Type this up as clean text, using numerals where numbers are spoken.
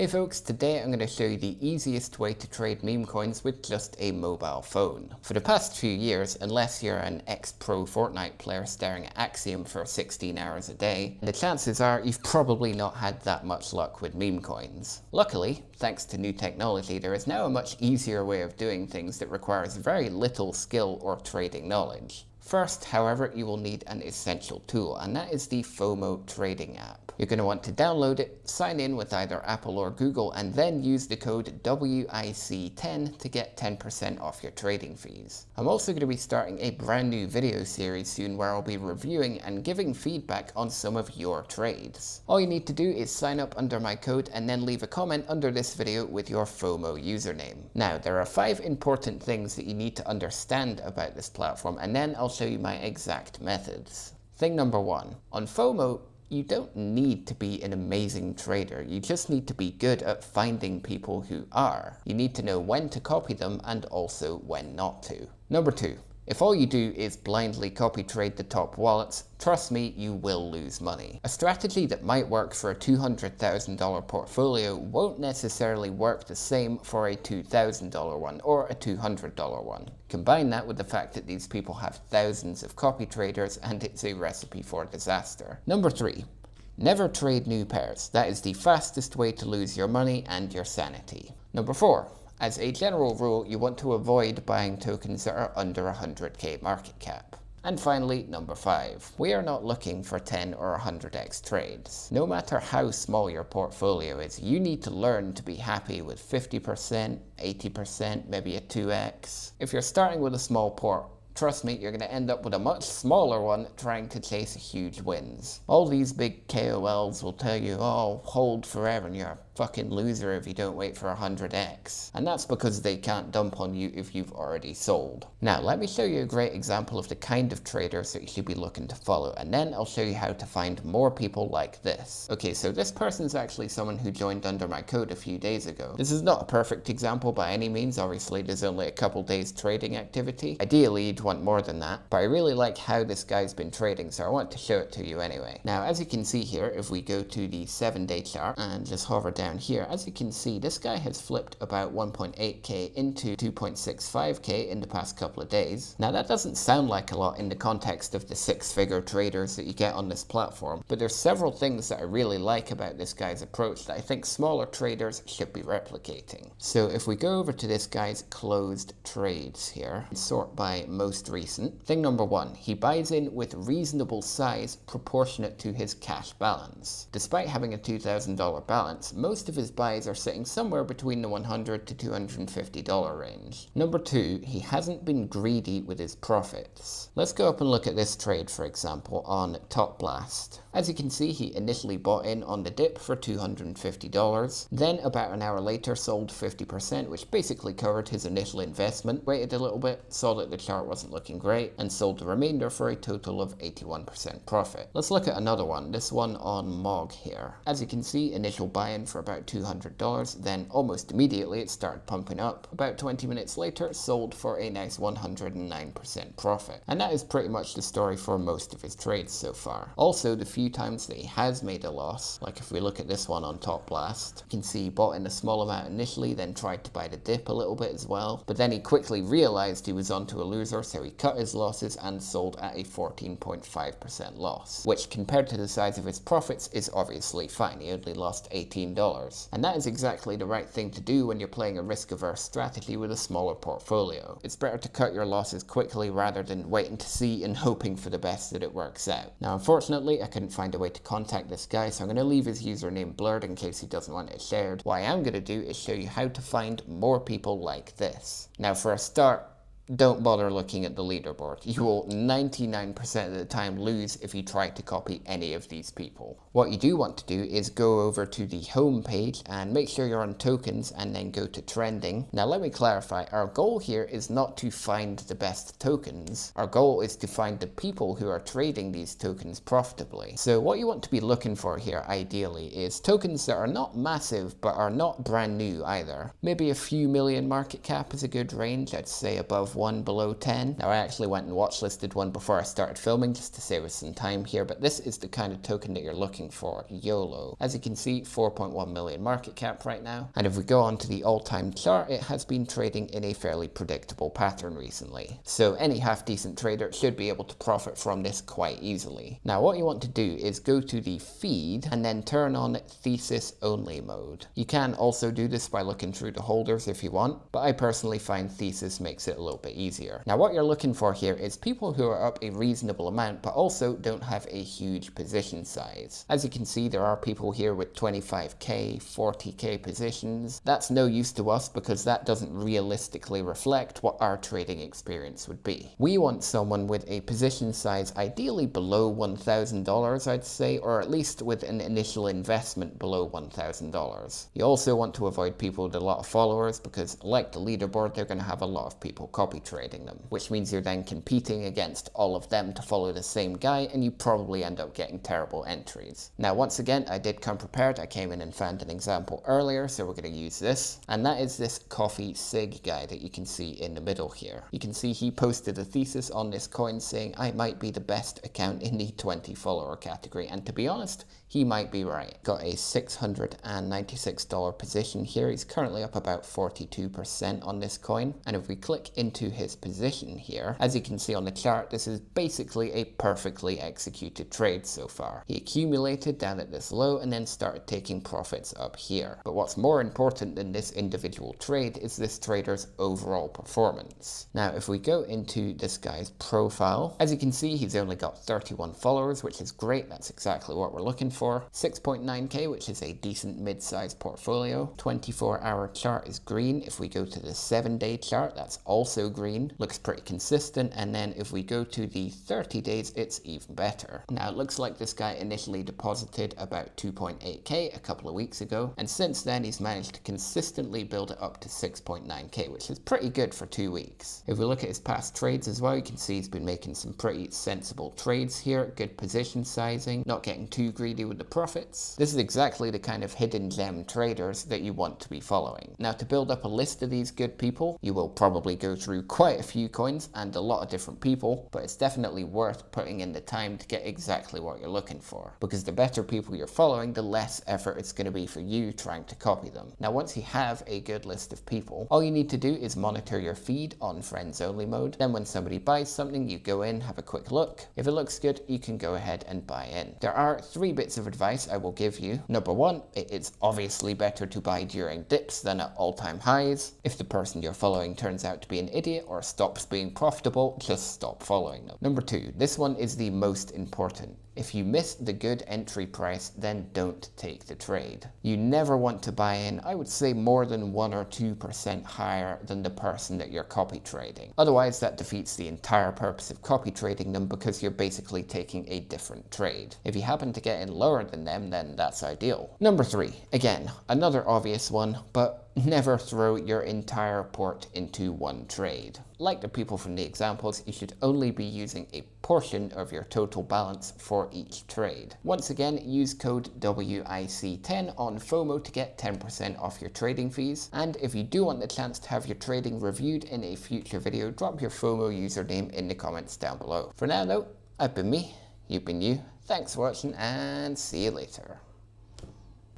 Hey folks, today I'm going to show you the easiest way to trade meme coins with just a mobile phone. For the past few years, unless you're an ex-pro Fortnite player staring at Axiom for 16 hours a day, the chances are you've probably not had that much luck with meme coins. Luckily, thanks to new technology, there is now a much easier way of doing things that requires very little skill or trading knowledge. First, however, you will need an essential tool, and that is the Fomo trading app. You're going to want to download it, sign in with either Apple or Google, and then use the code WIC10 to get 10% off your trading fees. I'm also going to be starting a brand new video series soon where I'll be reviewing and giving feedback on some of your trades. All you need to do is sign up under my code and then leave a comment under this video with your Fomo username. Now, there are 5 important things that you need to understand about this platform, and then I'll show you my exact methods. Thing number 1. On Fomo, you don't need to be an amazing trader, you just need to be good at finding people who are. You need to know when to copy them and also when not to. Number 2. If all you do is blindly copy trade the top wallets, trust me, you will lose money. A strategy that might work for a $200,000 portfolio won't necessarily work the same for a $2,000 one or a $200 one. Combine that with the fact that these people have thousands of copy traders and it's a recipe for disaster. Number 3. Never trade new pairs. That is the fastest way to lose your money and your sanity. Number 4. As a general rule, you want to avoid buying tokens that are under 100k market cap. And finally, number 5. We are not looking for 10 or 100x trades. No matter how small your portfolio is, you need to learn to be happy with 50%, 80%, maybe a 2x. If you're starting with a small port, trust me, you're going to end up with a much smaller one trying to chase huge wins. All these big KOLs will tell you, oh, hold forever and you're a fucking loser if you don't wait for 100x. And that's because they can't dump on you if you've already sold. Now, let me show you a great example of the kind of traders that you should be looking to follow, and then I'll show you how to find more people like this. Okay, so this person is actually someone who joined under my code a few days ago. This is not a perfect example by any means, obviously there's only a couple days trading activity. Ideally, you'd want more than that, but I really like how this guy's been trading, so I want to show it to you anyway. Now, as you can see here, if we go to the 7-day chart and just hover down here, as you can see, this guy has flipped about 1.8k into 2.65k in the past couple of days. Now, that doesn't sound like a lot in the context of the 6-figure traders that you get on this platform, but there's several things that I really like about this guy's approach that I think smaller traders should be replicating. So if we go over to this guy's closed trades here and sort by most recent, thing number 1, he buys in with reasonable size proportionate to his cash balance. Despite having a $2,000 balance, most of his buys are sitting somewhere between the $100 to $250 range. Number 2, he hasn't been greedy with his profits. Let's go up and look at this trade, for example, on Top Blast. As you can see, he initially bought in on the dip for $250, then about an hour later sold 50%, which basically covered his initial investment, waited a little bit, saw that the chart wasn't looking great, and sold the remainder for a total of 81% profit. Let's look at another one, this one on MOG here. As you can see, initial buy-in for about $200, then almost immediately it started pumping up. About 20 minutes later, sold for a nice 109% profit. And that is pretty much the story for most of his trades so far. Also, the few times that he has made a loss, like if we look at this one on Top Blast, you can see he bought in a small amount initially, then tried to buy the dip a little bit as well, but then he quickly realized he was onto a loser, so he cut his losses and sold at a 14.5% loss, which compared to the size of his profits is obviously fine. He only lost $18. And that is exactly the right thing to do when you're playing a risk-averse strategy with a smaller portfolio. It's better to cut your losses quickly rather than waiting to see and hoping for the best that it works out. Now, unfortunately, I couldn't find a way to contact this guy, so I'm going to leave his username blurred in case he doesn't want it shared. What I am going to do is show you how to find more people like this. Now, for a start, don't bother looking at the leaderboard. You will 99% of the time lose if you try to copy any of these people. What you do want to do is go over to the home page and make sure you're on tokens and then go to trending. Now let me clarify, our goal here is not to find the best tokens. Our goal is to find the people who are trading these tokens profitably. So what you want to be looking for here ideally is tokens that are not massive but are not brand new either. Maybe a few million market cap is a good range, I'd say above one below 10. Now I actually went and watchlisted one before I started filming just to save us some time here, but this is the kind of token that you're looking for, YOLO. As you can see, 4.1 million market cap right now. And if we go on to the all-time chart, it has been trading in a fairly predictable pattern recently. So any half-decent trader should be able to profit from this quite easily. Now what you want to do is go to the feed and then turn on thesis only mode. You can also do this by looking through the holders if you want, but I personally find thesis makes it a little bit easier. Now what you're looking for here is people who are up a reasonable amount but also don't have a huge position size. As you can see, there are people here with 25k, 40k positions. That's no use to us because that doesn't realistically reflect what our trading experience would be. We want someone with a position size ideally below $1,000, I'd say, or at least with an initial investment below $1,000. You also want to avoid people with a lot of followers because, like the leaderboard, they're going to have a lot of people copy trading them, which means you're then competing against all of them to follow the same guy, and you probably end up getting terrible entries. Now once again, I did come prepared. I came in and found an example earlier, so we're going to use this, and that is this coffee sig guy that you can see in the middle here. You can see he posted a thesis on this coin saying I might be the best account in the 20 follower category, and to be honest, he might be right. Got a $696 position here. He's currently up about 42% on this coin. And if we click into his position here, as you can see on the chart, this is basically a perfectly executed trade so far. He accumulated down at this low and then started taking profits up here. But what's more important than this individual trade is this trader's overall performance. Now, if we go into this guy's profile, as you can see, he's only got 31 followers, which is great. That's exactly what we're looking for. 6.9k, which is a decent mid-sized portfolio. 24-hour chart is green. If we go to the 7-day chart, that's also green. Looks pretty consistent. And then if we go to the 30 days, it's even better. Now it looks like this guy initially deposited about 2.8k a couple of weeks ago, and since then he's managed to consistently build it up to 6.9k, which is pretty good for 2 weeks. If we look at his past trades as well, you can see he's been making some pretty sensible trades here. Good position sizing, not getting too greedy with the profits. This is exactly the kind of hidden gem traders that you want to be following. Now to build up a list of these good people, you will probably go through quite a few coins and a lot of different people, but it's definitely worth putting in the time to get exactly what you're looking for, because the better people you're following, the less effort it's going to be for you trying to copy them. Now once you have a good list of people, all you need to do is monitor your feed on friends only mode. Then when somebody buys something, you go in, have a quick look. If it looks good, you can go ahead and buy in. There are 3 bits of advice I will give you. Number 1, it is obviously better to buy during dips than at all-time highs. If the person you're following turns out to be an idiot or stops being profitable, just stop following them. Number 2, this one is the most important. If you miss the good entry price, then don't take the trade. You never want to buy in, I would say, more than 1 or 2% higher than the person that you're copy trading. Otherwise, that defeats the entire purpose of copy trading them, because you're basically taking a different trade. If you happen to get in lower than them, then that's ideal. Number 3, again, another obvious one, but never throw your entire port into one trade. Like the people from the examples, you should only be using a portion of your total balance for each trade. Once again, use code WIC10 on FOMO to get 10% off your trading fees. And if you do want the chance to have your trading reviewed in a future video, drop your FOMO username in the comments down below. For now though, I've been me, you've been you. Thanks for watching and see you later.